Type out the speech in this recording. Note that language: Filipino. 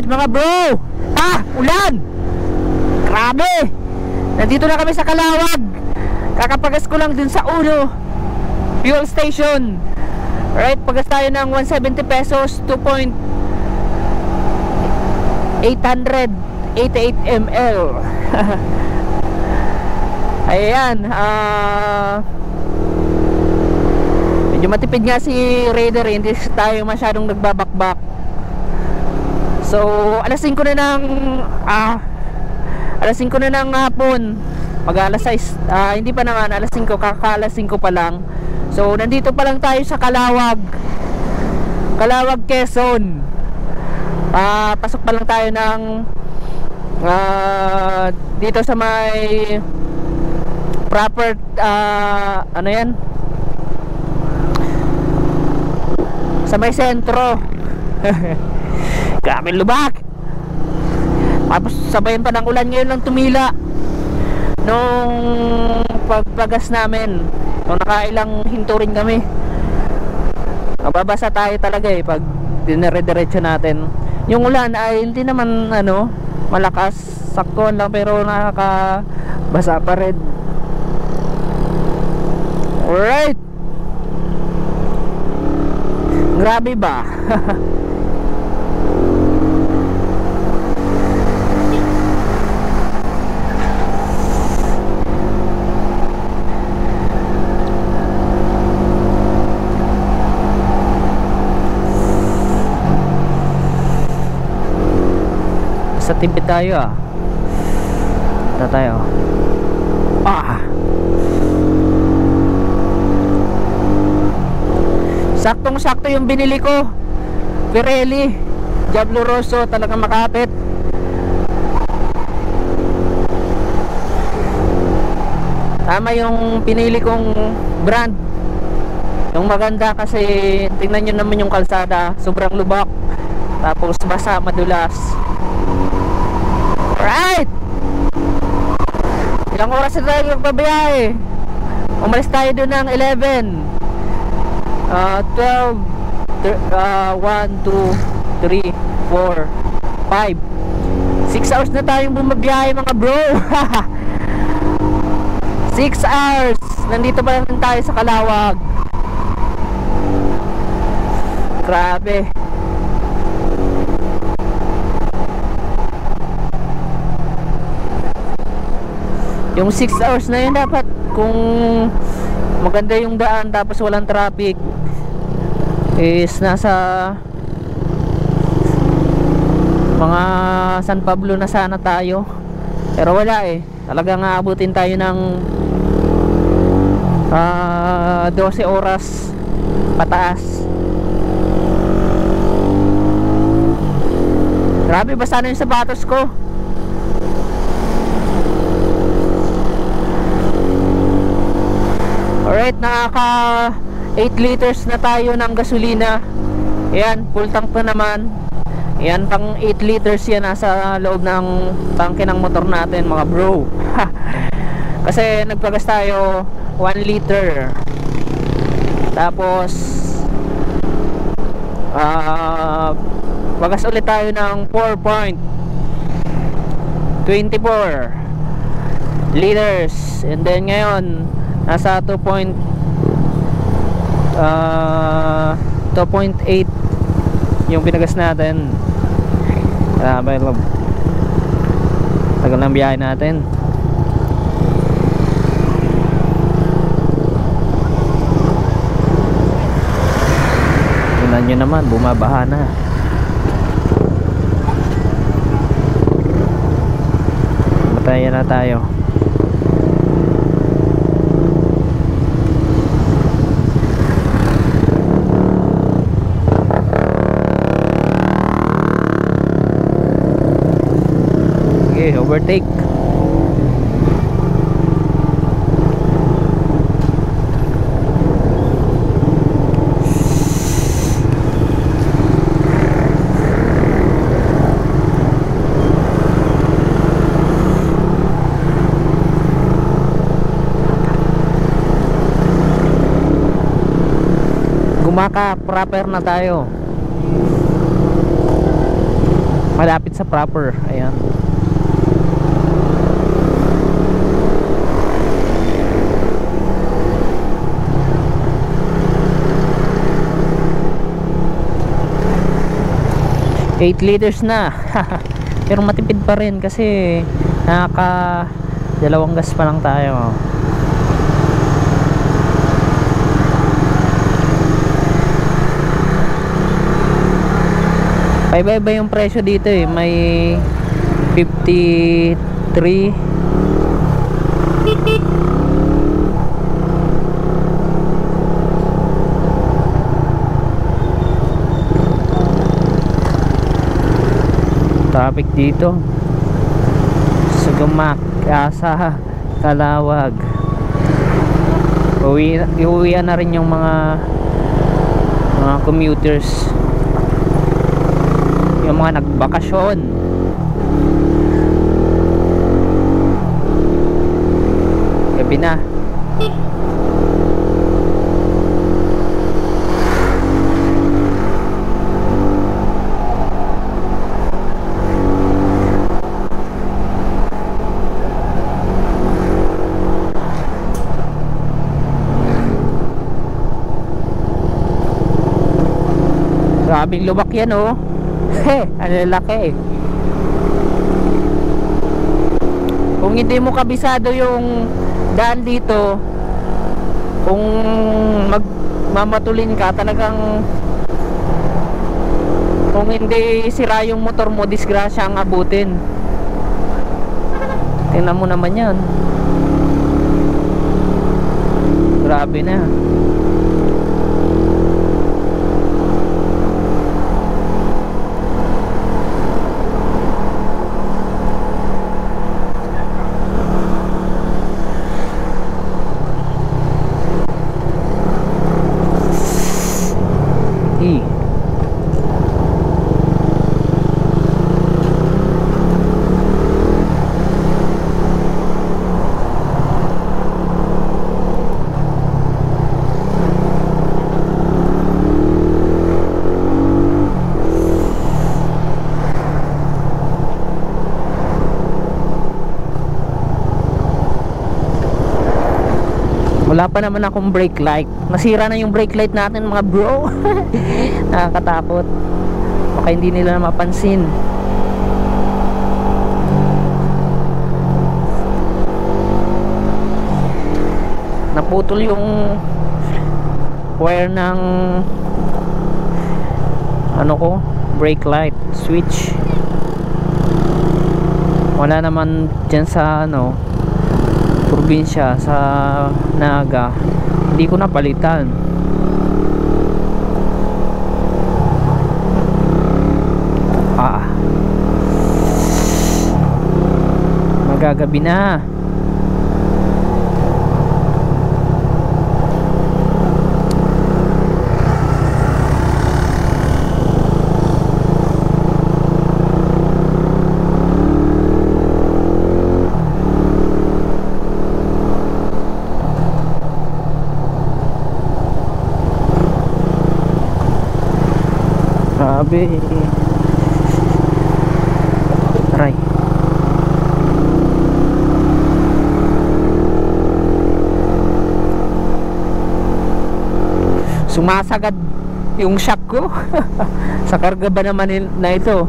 Alright mga bro. Ulan. Grabe. Nandito na kami sa Calawag. Kakapagas ko lang dun sa Uno fuel station. Alright, pagas tayo ng 170 pesos, 2.888 ml. Ayan. Medyo matipid nga si Raider, hindi tayo masyadong nagbabakbak. So alas 5 na ng alas 5 na ng hapon. Mag alas 6, hindi pa naman, alas 5, kaka-alas 5 pa lang. So nandito pa lang tayo sa Calawag, Quezon. Pasok pa lang tayo ng dito sa may proper ano yan, sa may sentro. Grabe lubak. Tapos sabayan pa ng ulan, ngayon lang tumila nung pagpagas namin. Nung nakailang hinto rin kami. Mababasa tayo talaga pag dinire-diretso natin. Yung ulan ay hindi naman malakas, saktuan lang, pero nakakabasa pa rin. Alright. Grabe ba? Sa tipid tayo Ito tayo. Saktong sakto yung binili ko, Pirelli Diablo Rosso, talagang makapit. Tama yung pinili kong brand, yung maganda, kasi tingnan nyo naman yung kalsada, sobrang lubak, tapos basa, madulas. Alright, ilang oras na tayo magbabiyahe. Umalis tayo doon ng 11, 12, 1, 2, 3, 4, 5, 6 hours na tayong bumabiyahe mga bro. 6 hours. Nandito pa lang tayo sa Calawag. Grabe. Yung 6 hours na yun, dapat kung maganda yung daan tapos walang traffic, is nasa mga San Pablo na sana tayo. Pero wala talagang aabutin tayo ng 12 oras pataas. Grabe, basta na yung sapatos ko. Alright, nakaka 8 liters na tayo ng gasolina. Ayan, full tank pa naman. Ayan, pang 8 liters yan nasa loob ng tangke ng motor natin mga bro. Kasi nagpagas tayo 1 liter. Tapos pagas ulit tayo ng 4.24 liters. And then ngayon nasa 2.8 yung pinagas natin. Grabe, tagal ng biyahe natin. Tingnan nyo naman, bumabaha na. Batayan na tayo. Overtake. Gumaka proper na tayo. malapit sa proper. Ayan. Eight liters na. Pero matipid pa rin kasi nakaka dalawang gas pa lang tayo. Iba-iba yung presyo dito eh. May 53. Traffic dito. Sugumak, Asa, Kalawag. Uwian na rin yung mga commuters, yung mga nagbakasyon. Gabi na. Grabing lubak yan oh. Ang lalaki. Kung hindi mo kabisado yung daan dito, kung magmamatulin ka talagang, kung hindi sira yung motor mo, disgrasya ang abutin. Tingnan mo naman yan. Grabe na. Wala pa naman akong brake light. Nasira na yung brake light natin mga bro. Nakakatakot. Baka hindi nila mapansin. Naputol yung wire ng ano ko, brake light switch. Wala naman dyan sa ano, probinsya, sa Naga. Hindi ko napalitan. Magagabi na. Grabe. Aray. Sumasagad yung shock ko. Sa karga ba naman na ito?